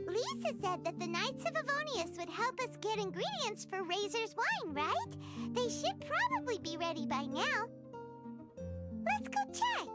Lisa said that the Knights of Avonius would help us get ingredients for Razor's wine, right? They should probably be ready by now. Let's go check.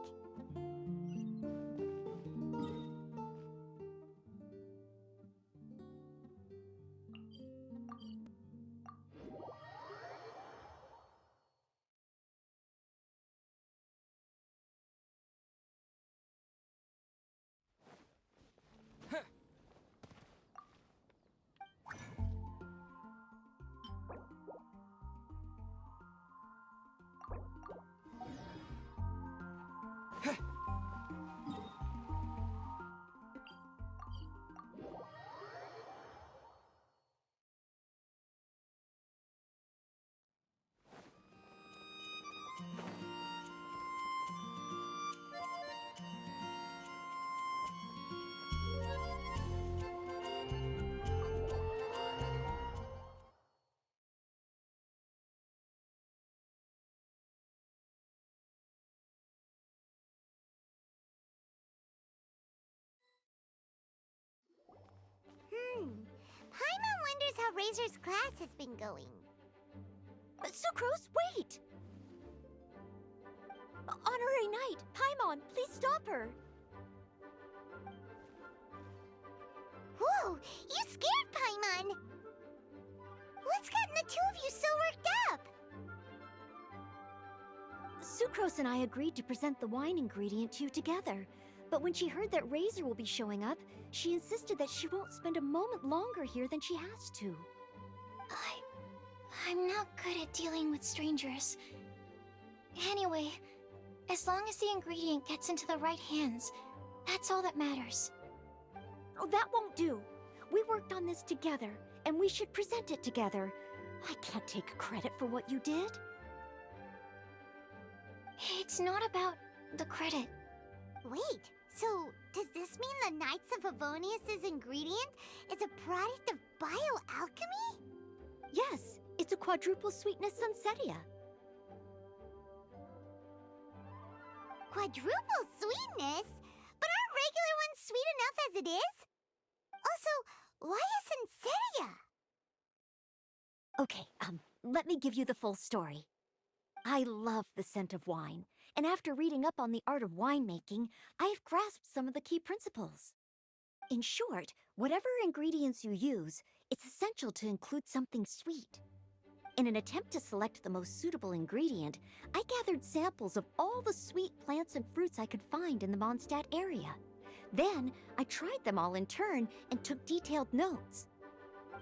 Paimon wonders how Razor's class has been going. Sucrose, wait! Honorary Knight, Paimon, please stop her! Whoa, you scared Paimon! What's gotten the two of you so worked up? Sucrose and I agreed to present the wine ingredient to you together. But when she heard that Razor will be showing up, she insisted that she won't spend a moment longer here than she has to. I'm not good at dealing with strangers. Anyway, as long as the ingredient gets into the right hands, that's all that matters. Oh, that won't do. We worked on this together, and we should present it together. I can't take credit for what you did. It's not about the credit. Wait, so does this mean the Knights of Avonius' ingredient is a product of bioalchemy? Yes, it's a quadruple sweetness sunsetia. Quadruple sweetness? But aren't regular ones sweet enough as it is? Also, why a sunsetia? Okay, let me give you the full story. I love the scent of wine, and after reading up on the art of winemaking, I have grasped some of the key principles. In short, whatever ingredients you use, it's essential to include something sweet. In an attempt to select the most suitable ingredient, I gathered samples of all the sweet plants and fruits I could find in the Mondstadt area. Then, I tried them all in turn and took detailed notes.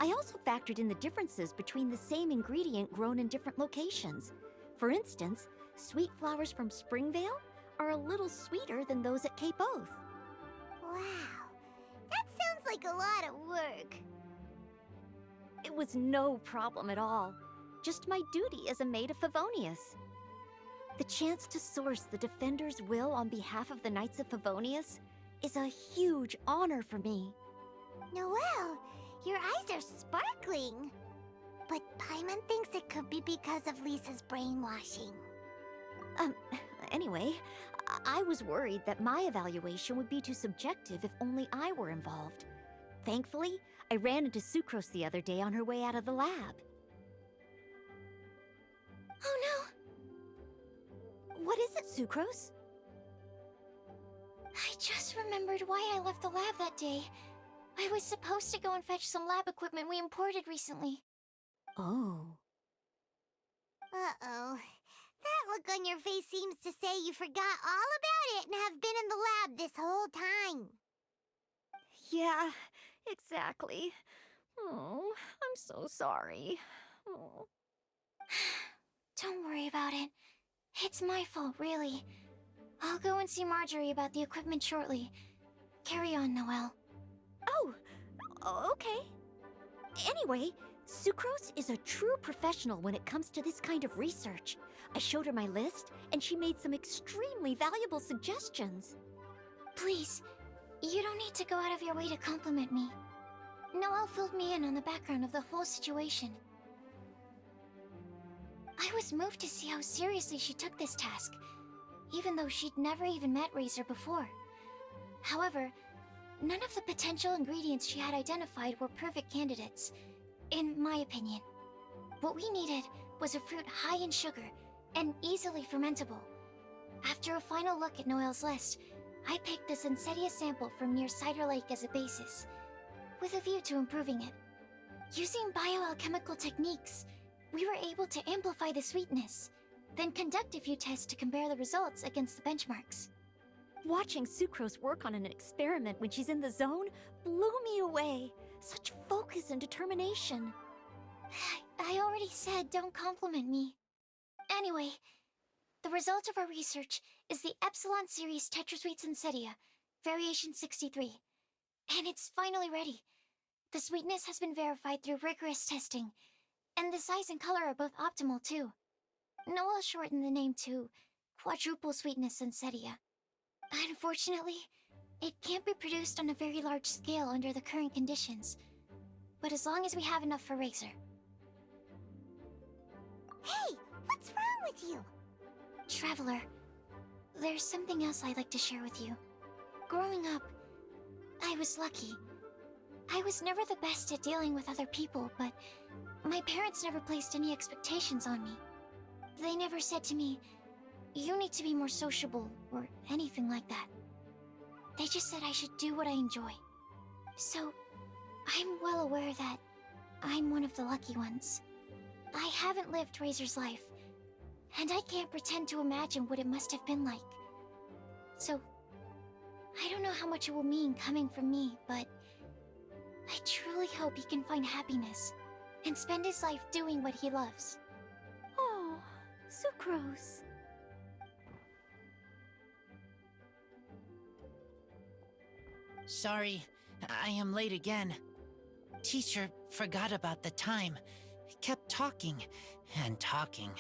I also factored in the differences between the same ingredient grown in different locations. For instance, sweet flowers from Springvale are a little sweeter than those at Cape Oath. Wow, that sounds like a lot of work. It was no problem at all. Just my duty as a maid of Favonius. The chance to source the Defender's will on behalf of the Knights of Favonius is a huge honor for me. Noelle, your eyes are sparkling. But Paimon thinks it could be because of Lisa's brainwashing. Anyway, I was worried that my evaluation would be too subjective if only I were involved. Thankfully, I ran into Sucrose the other day on her way out of the lab. Oh no! What is it, Sucrose? I just remembered why I left the lab that day. I was supposed to go and fetch some lab equipment we imported recently. Oh. Uh-oh. That look on your face seems to say you forgot all about it and have been in the lab this whole time. Yeah, exactly. Oh, I'm so sorry. Oh. Don't worry about it. It's my fault, really. I'll go and see Marjorie about the equipment shortly. Carry on, Noelle. Oh, okay. Anyway, Sucrose is a true professional when it comes to this kind of research. I showed her my list, and she made some extremely valuable suggestions. Please, you don't need to go out of your way to compliment me. Noelle filled me in on the background of the whole situation. I was moved to see how seriously she took this task, even though she'd never even met Razor before. However, none of the potential ingredients she had identified were perfect candidates, in my opinion. What we needed was a fruit high in sugar and easily fermentable. After a final look at Noelle's list, I picked the Sensetia sample from near Cider Lake as a basis, with a view to improving it. Using bioalchemical techniques, we were able to amplify the sweetness, then conduct a few tests to compare the results against the benchmarks. Watching Sucrose work on an experiment when she's in the zone blew me away. Such focus and determination. I already said don't compliment me. Anyway, the result of our research is the Epsilon Series Tetrasweet Sensetia, Variation 63. And it's finally ready. The sweetness has been verified through rigorous testing, and the size and color are both optimal too. Noelle shortened the name to Quadruple Sweetness Sensetia. Unfortunately, it can't be produced on a very large scale under the current conditions, but as long as we have enough for Razor. Hey, what's wrong with you? Traveler, there's something else I'd like to share with you. Growing up, I was lucky. I was never the best at dealing with other people, but my parents never placed any expectations on me. They never said to me, "You need to be more sociable," or anything like that. They just said I should do what I enjoy. So, I'm well aware that I'm one of the lucky ones. I haven't lived Razor's life, and I can't pretend to imagine what it must have been like. So, I don't know how much it will mean coming from me, but I truly hope he can find happiness and spend his life doing what he loves. Oh, Sucrose. Sorry, I am late again. Teacher forgot about the time. Kept talking and talking.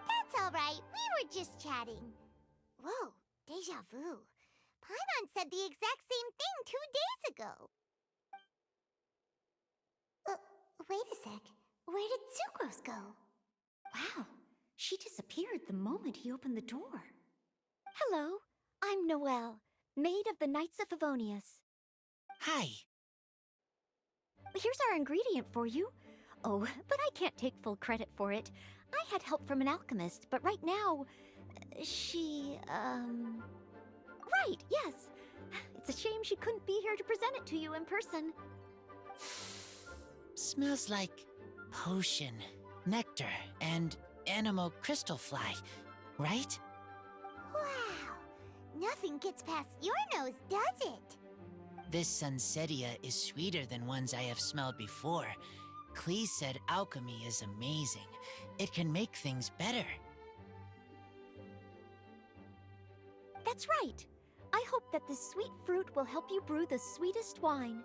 That's all right. We were just chatting. Whoa, deja vu. Paimon said the exact same thing 2 days ago. Wait a sec. Where did Sucrose go? Wow, she disappeared the moment he opened the door. Hello, I'm Noelle, maid of the Knights of Favonius. Hi. Here's our ingredient for you. Oh, but I can't take full credit for it. I had help from an alchemist, but right now, she, Right, yes. It's a shame she couldn't be here to present it to you in person. Smells like potion, nectar, and anemo crystal fly, right? Wow. Nothing gets past your nose, does it? This Sunsetia is sweeter than ones I have smelled before. Klee said alchemy is amazing. It can make things better. That's right. I hope that this sweet fruit will help you brew the sweetest wine.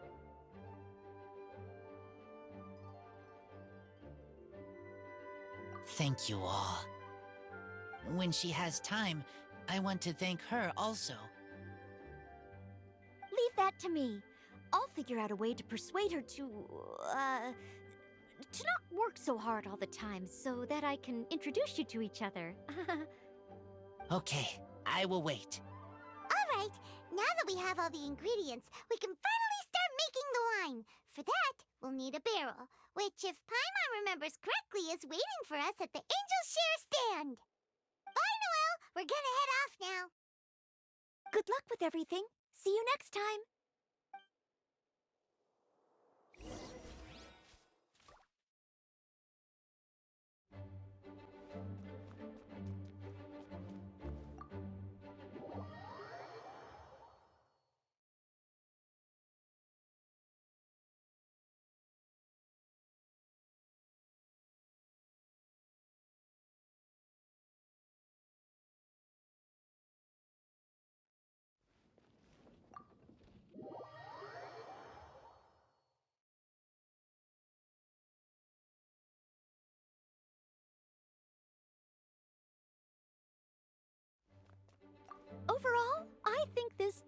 Thank you all. When she has time, I want to thank her also. Leave that to me. I'll figure out a way to persuade her to not work so hard all the time so that I can introduce you to each other. Okay, I will wait. All right. Now that we have all the ingredients, we can finally start making the wine. For that, we'll need a barrel, which, if Paimon remembers correctly, is waiting for us at the Angel Share stand. Bye, Noelle. We're gonna head off now. Good luck with everything. See you next time.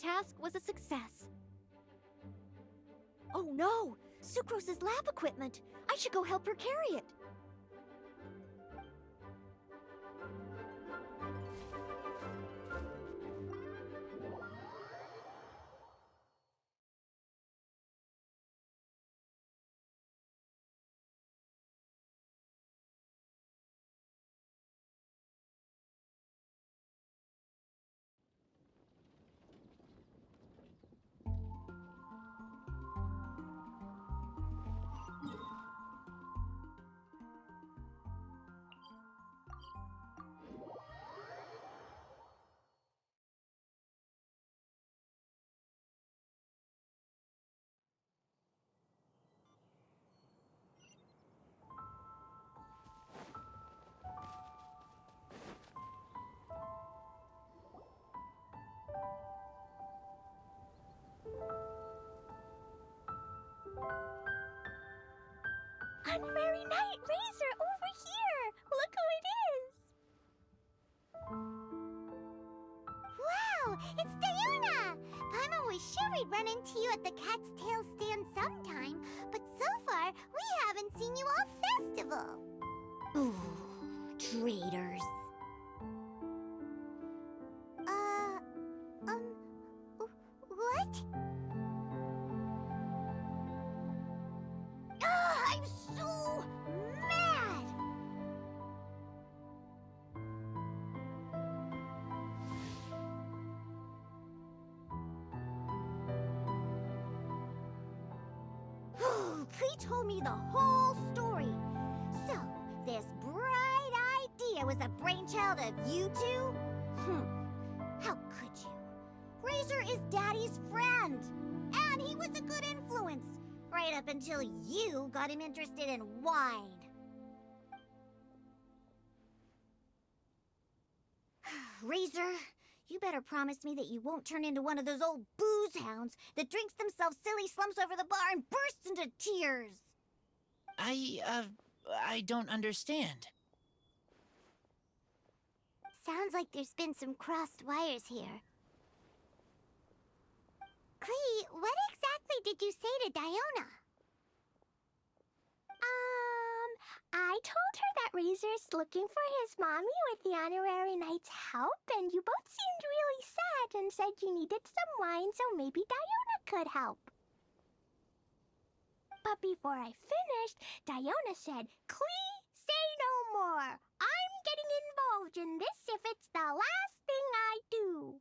task was a success. Oh no! Sucrose's lab equipment! I should go help her carry it. Honorary Knight Razor over here! Look who it is! Wow, it's Diona! Paimon was sure we'd run into you at the Cat's Tail stand sometime, but so far, we haven't seen you all festival. Ooh, traitors. What? Ah, I'm so mad! Klee told me the whole story. So, this bright idea was the brainchild of you two? How could you? Razor is Daddy's friend, and he was a good influence, right up until you got him interested in wine. Razor, you better promise me that you won't turn into one of those old booze hounds that drinks themselves silly, slumps over the bar, and bursts into tears. I don't understand. Sounds like there's been some crossed wires here. Klee, what exactly did you say to Diona? I told her that Razor's looking for his mommy with the Honorary Knight's help, and you both seemed really sad and said you needed some wine, so maybe Diona could help. But before I finished, Diona said, "Klee, say no more. I'm getting involved in this if it's the last thing I do."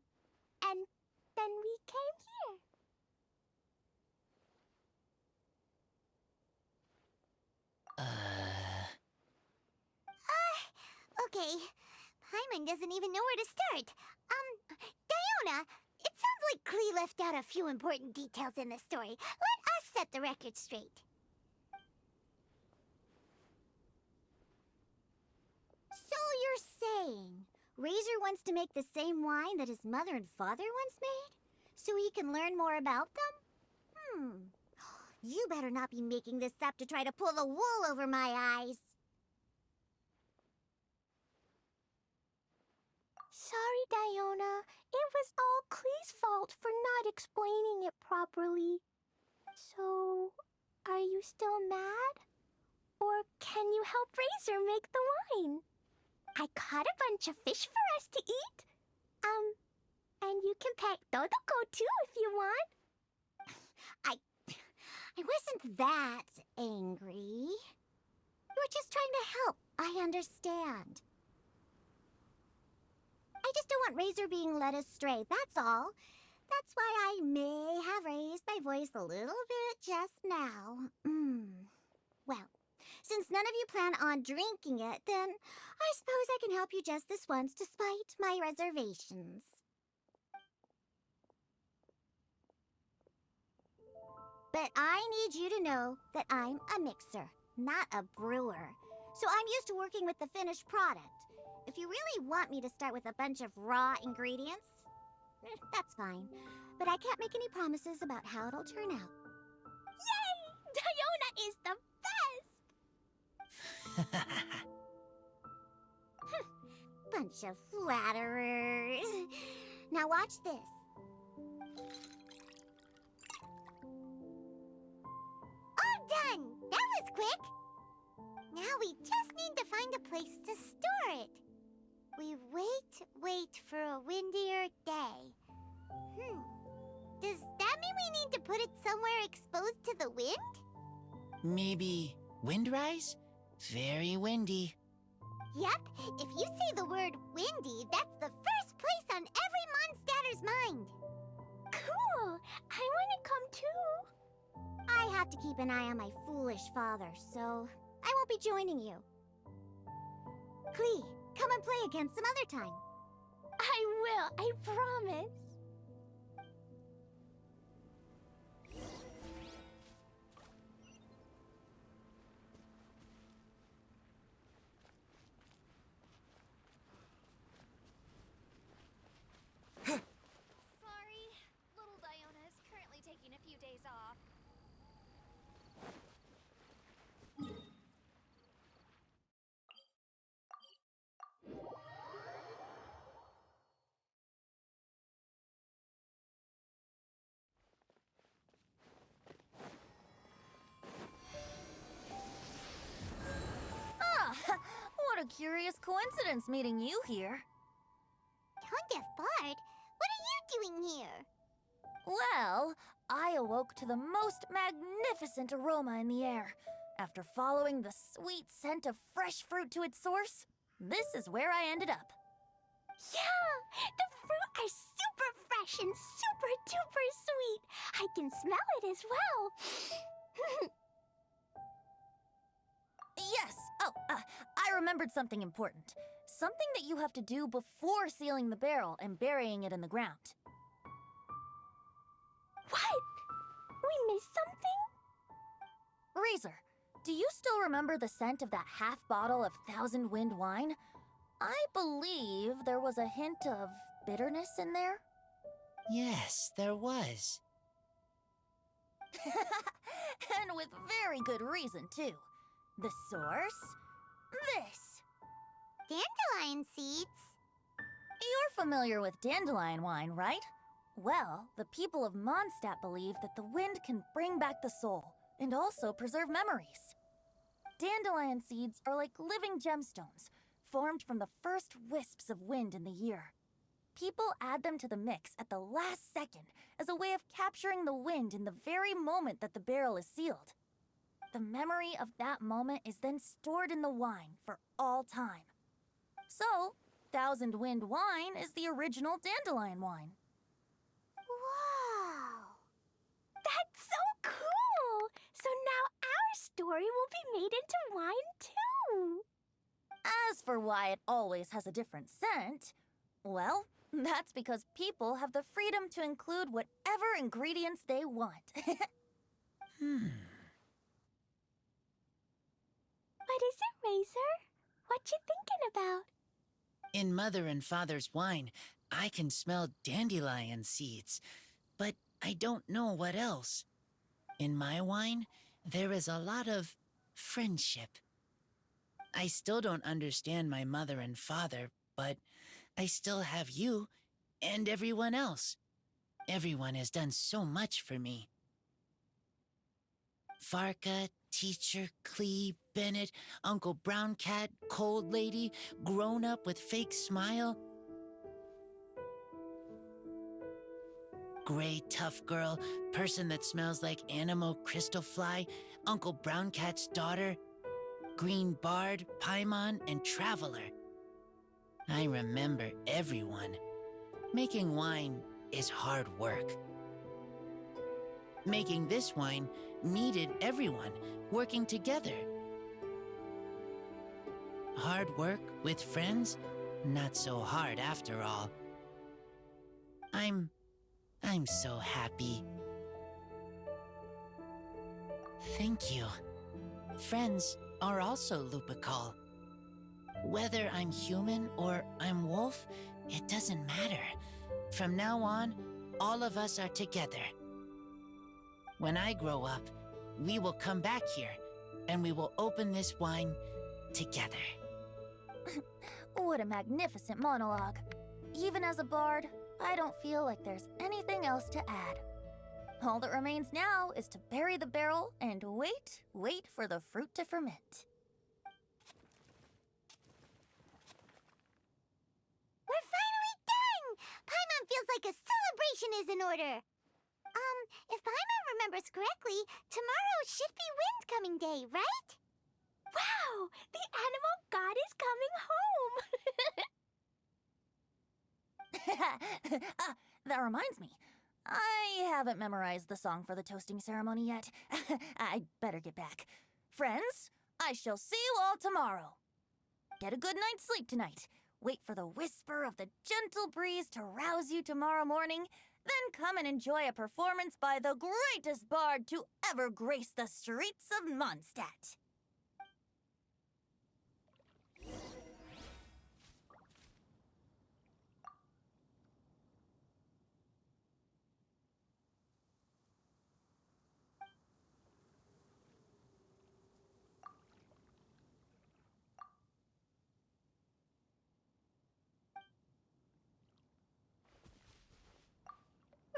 And then we came here. Okay. Paimon doesn't even know where to start. Diona, it sounds like Klee left out a few important details in the story. Let us set the record straight. So you're saying Razor wants to make the same wine that his mother and father once made? So he can learn more about them? You better not be making this up to try to pull the wool over my eyes. Sorry, Diona. It was all Klee's fault for not explaining it properly. So, are you still mad? Or can you help Razor make the wine? I caught a bunch of fish for us to eat. And you can pet Dodoko too if you want. I wasn't that angry. You were just trying to help. I understand. I just don't want Razor being led astray, that's all. That's why I may have raised my voice a little bit just now. Well, since none of you plan on drinking it, then I suppose I can help you just this once despite my reservations. But I need you to know that I'm a mixer, not a brewer. So I'm used to working with the finished product. If you really want me to start with a bunch of raw ingredients, that's fine. But I can't make any promises about how it'll turn out. Yay! Diona is the best! Bunch of flatterers. Now watch this. we just need to find a place to store it. We wait for a windier day. Does that mean we need to put it somewhere exposed to the wind? Maybe windrise? Very windy. Yep, if you say the word windy, that's the first place on every Mondstatter's mind. Cool! I want to come too. I have to keep an eye on my foolish father, so I won't be joining you. Klee, come and play again some other time. I will, I promise. Sorry, little Diona is currently taking a few days off. What a curious coincidence meeting you here. Tone-deaf Bard, what are you doing here? Well, I awoke to the most magnificent aroma in the air. After following the sweet scent of fresh fruit to its source, this is where I ended up. Yeah, the fruit are super fresh and super duper sweet. I can smell it as well. Yes. Oh, I remembered something important. Something that you have to do before sealing the barrel and burying it in the ground. What? We missed something? Razor, do you still remember the scent of that half bottle of Thousand Wind wine? I believe there was a hint of bitterness in there. Yes, there was. And with very good reason, too. The source? This. Dandelion seeds? You're familiar with dandelion wine, right? Well, the people of Mondstadt believe that the wind can bring back the soul and also preserve memories. Dandelion seeds are like living gemstones, formed from the first wisps of wind in the year. People add them to the mix at the last second as a way of capturing the wind in the very moment that the barrel is sealed. The memory of that moment is then stored in the wine for all time. So, Thousand Wind wine is the original dandelion wine. Wow! That's so cool! So now our story will be made into wine too. As for why it always has a different scent, well, that's because people have the freedom to include whatever ingredients they want. What is it, Razor? What you thinking about? In Mother and Father's wine, I can smell dandelion seeds, but I don't know what else. In my wine, there is a lot of friendship. I still don't understand my mother and father, but I still have you and everyone else. Everyone has done so much for me. Farka, Teacher, Klee, Bennett, Uncle Brown Cat, Cold Lady, Grown Up with Fake Smile, Gray Tough Girl, Person that Smells like Animo Crystal Fly, Uncle Brown Cat's Daughter, Green Bard, Paimon, and Traveler. I remember everyone. Making wine is hard work. Making this wine needed everyone working together. Hard work with friends? Not so hard after all. I'm so happy. Thank you. Friends are also Lupical. Whether I'm human or I'm wolf, it doesn't matter. From now on, all of us are together. When I grow up, we will come back here, and we will open this wine together. What a magnificent monologue. Even as a bard, I don't feel like there's anything else to add. All that remains now is to bury the barrel and wait for the fruit to ferment. in order. If Paimon remembers correctly, tomorrow should be Wind-coming day, right? Wow! The animal god is coming home! That reminds me. I haven't memorized the song for the toasting ceremony yet. I'd better get back. Friends, I shall see you all tomorrow. Get a good night's sleep tonight. Wait for the whisper of the gentle breeze to rouse you tomorrow morning. Then come and enjoy a performance by the greatest bard to ever grace the streets of Mondstadt.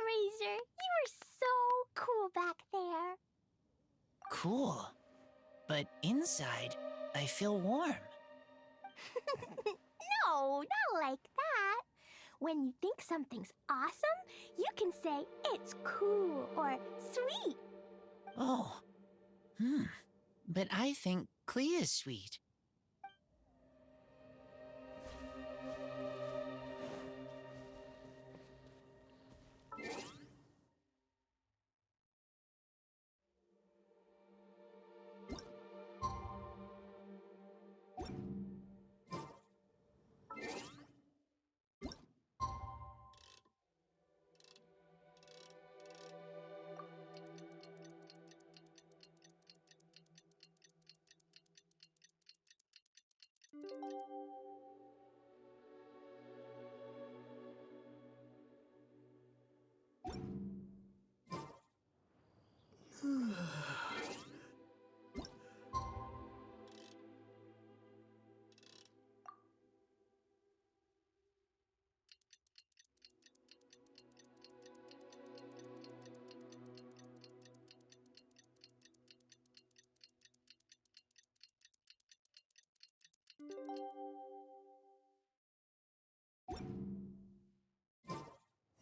Razor, you were so cool back there. Cool. But inside, I feel warm. No, not like that. When you think something's awesome, you can say it's cool or sweet. Oh. But I think Klee is sweet.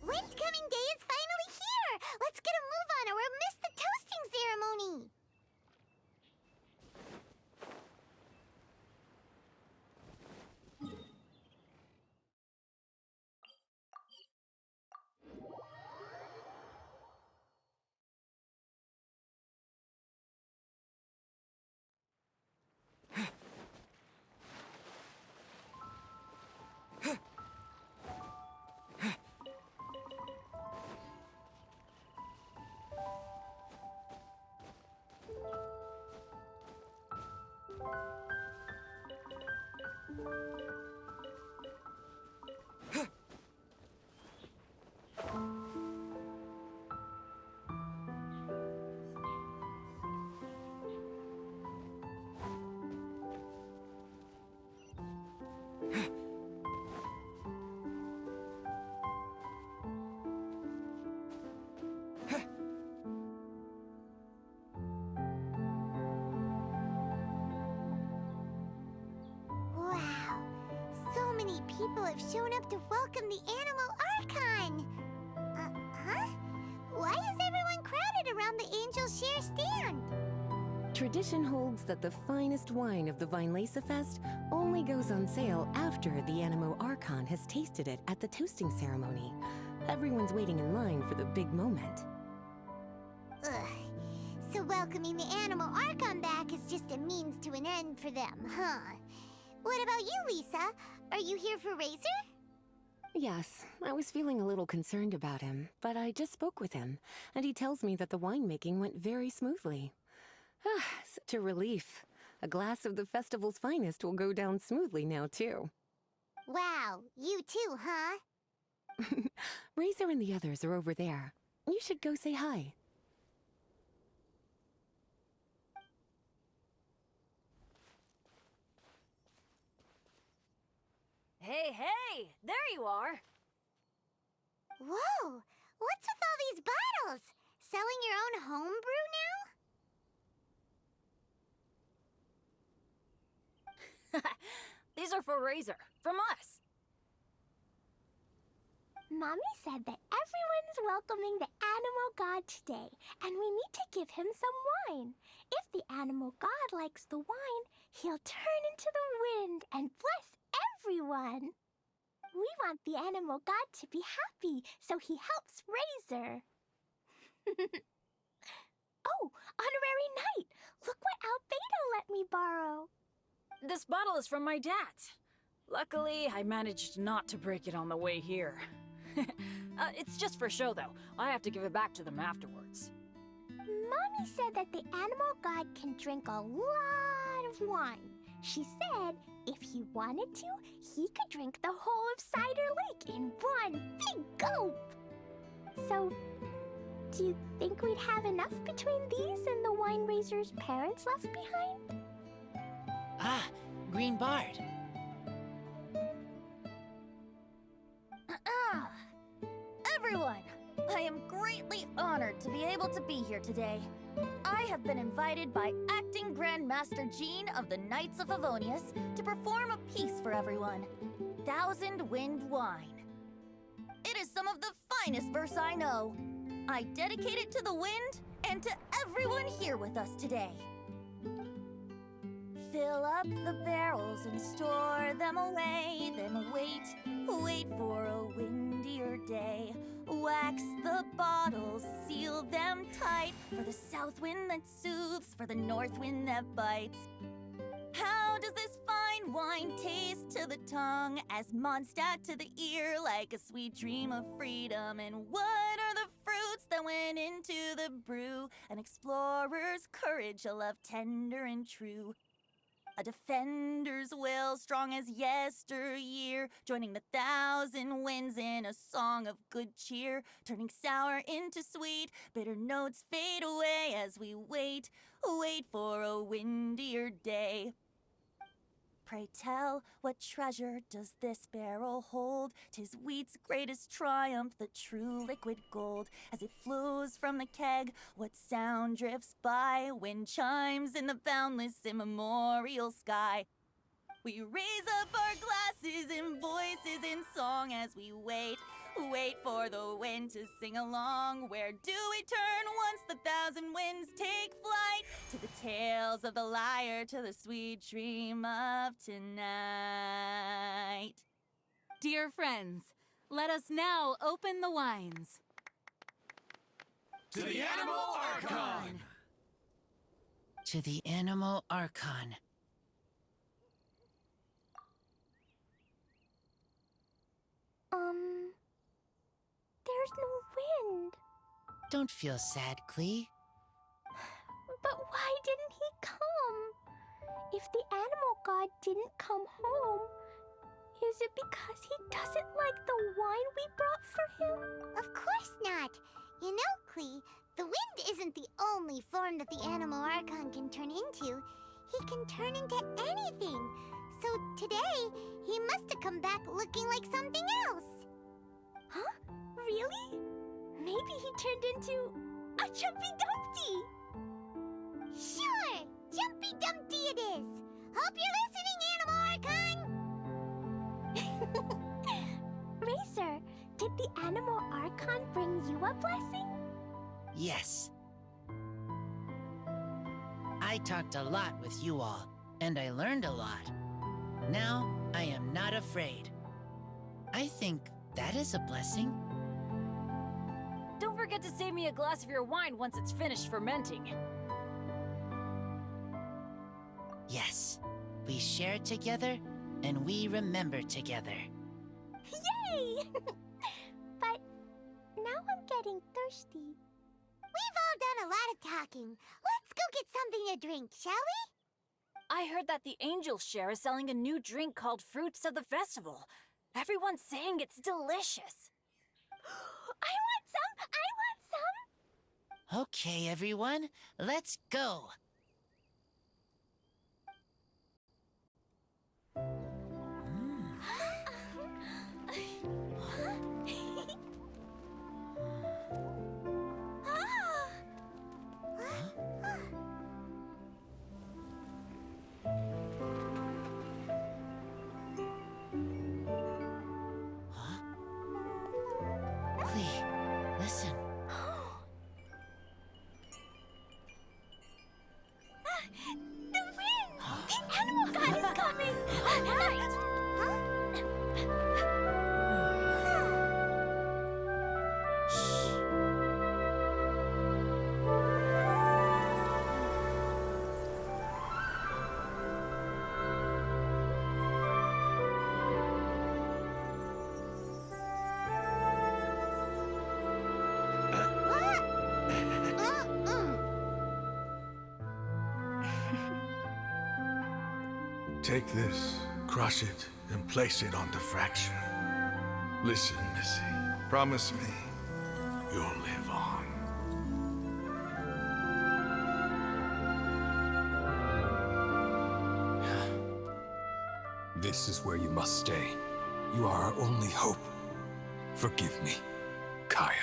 Wind-coming day is finally here! Let's get a move on or we'll miss the toasting ceremony! Wow, so many people have shown up to welcome the Animal Archon! Huh? Why is everyone crowded around the Angel Share stand? Tradition holds that the finest wine of the Weinlesefest only goes on sale after the Animo Archon has tasted it at the toasting ceremony. Everyone's waiting in line for the big moment. Ugh. So welcoming the Animal Archon back is just a means to an end for them, huh? What about you, Lisa? Are you here for Razor? Yes, I was feeling a little concerned about him, but I just spoke with him, and he tells me that the winemaking went very smoothly. Ah, such a relief. A glass of the festival's finest will go down smoothly now, too. Wow, you too, huh? Razor and the others are over there. You should go say hi. Hey, hey! There you are! Whoa! What's with all these bottles? Selling your own homebrew now? These are for Razor, from us. Mommy said that everyone's welcoming the animal god today, and we need to give him some wine. If the animal god likes the wine, he'll turn into the wind and bless everyone. We want the animal god to be happy, so he helps Razor. Oh, honorary knight! Look what Albedo let me borrow. This bottle is from my dad. Luckily, I managed not to break it on the way here. It's just for show, though. I have to give it back to them afterwards. Mommy said that the animal god can drink a lot of wine. She said if he wanted to, he could drink the whole of Cider Lake in one big gulp. So, do you think we'd have enough between these and the wine raiser's parents left behind? Ah, Green Bard. Everyone, I am greatly honored to be able to be here today. I have been invited by Acting Grand Master Jean of the Knights of Favonius to perform a piece for everyone, Thousand Wind Wine. It is some of the finest verse I know. I dedicate it to the wind and to everyone here with us today. Fill up the barrels and store them away, then wait for a windier day. Wax the bottles, seal them tight, for the south wind that soothes, for the north wind that bites. How does this fine wine taste to the tongue, as Mondstadt to the ear, like a sweet dream of freedom? And what are the fruits that went into the brew? An explorer's courage, a love tender and true. A defender's will, strong as yesteryear, joining the thousand winds in a song of good cheer, turning sour into sweet, bitter notes fade away as we wait for a windier day. Pray tell, what treasure does this barrel hold? 'Tis wheat's greatest triumph, the true liquid gold. As it flows from the keg, what sound drifts by? Wind chimes in the boundless immemorial sky. We raise up our glasses and voices in song as we wait for the wind to sing along. Where do we turn once the thousand winds take flight? To the tales of the lyre, to the sweet dream of tonight. Dear friends, let us now open the wines. To the Animal Archon! To the Animal Archon. There's no wind. Don't feel sad, Klee. But why didn't he come? If the animal god didn't come home, is it because he doesn't like the wine we brought for him? Of course not. You know, Klee, the wind isn't the only form that the animal archon can turn into. He can turn into anything. So today, he must have come back looking like something else. Huh? Really? Maybe he turned into a Jumpy Dumpty! Sure! Jumpy Dumpty it is! Hope you're listening, Animal Archon! Racer, did the Animal Archon bring you a blessing? Yes. I talked a lot with you all, and I learned a lot. Now, I am not afraid. I think that is a blessing. Don't forget to save me a glass of your wine once it's finished fermenting. Yes, we share together, and we remember together. Yay! But now I'm getting thirsty. We've all done a lot of talking. Let's go get something to drink, shall we? I heard that the Angel Share is selling a new drink called Fruits of the Festival. Everyone's saying it's delicious. I want some! I want some! Okay, everyone, let's go. Listen. The wind! The animal god is coming! Alright! Take this, crush it, and place it on the fracture. Listen, Missy. Promise me you'll live on. This is where you must stay. You are our only hope. Forgive me, Kaya.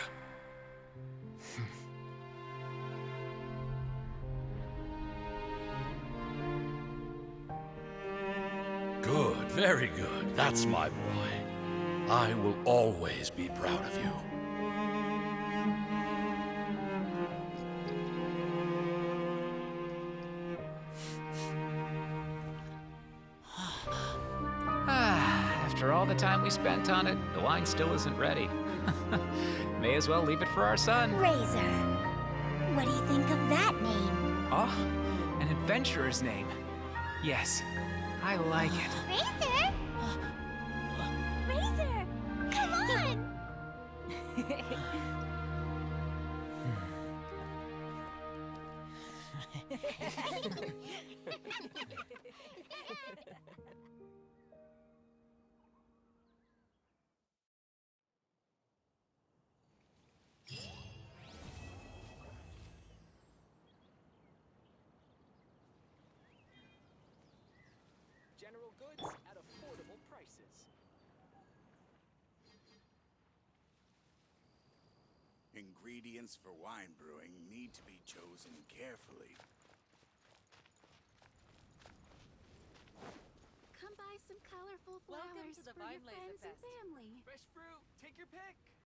Good, very good. That's my boy. I will always be proud of you. After all the time we spent on it, the wine still isn't ready. May as well leave it for our son. Razor. What do you think of that name? Oh, an adventurer's name. Yes, I like it. Razor? Razor! Come on! General goods at affordable prices. Ingredients for wine brewing need to be chosen carefully. Come buy some colorful flowers Welcome to the for your friends and Weinlesefest. family. Fresh fruit, take your pick.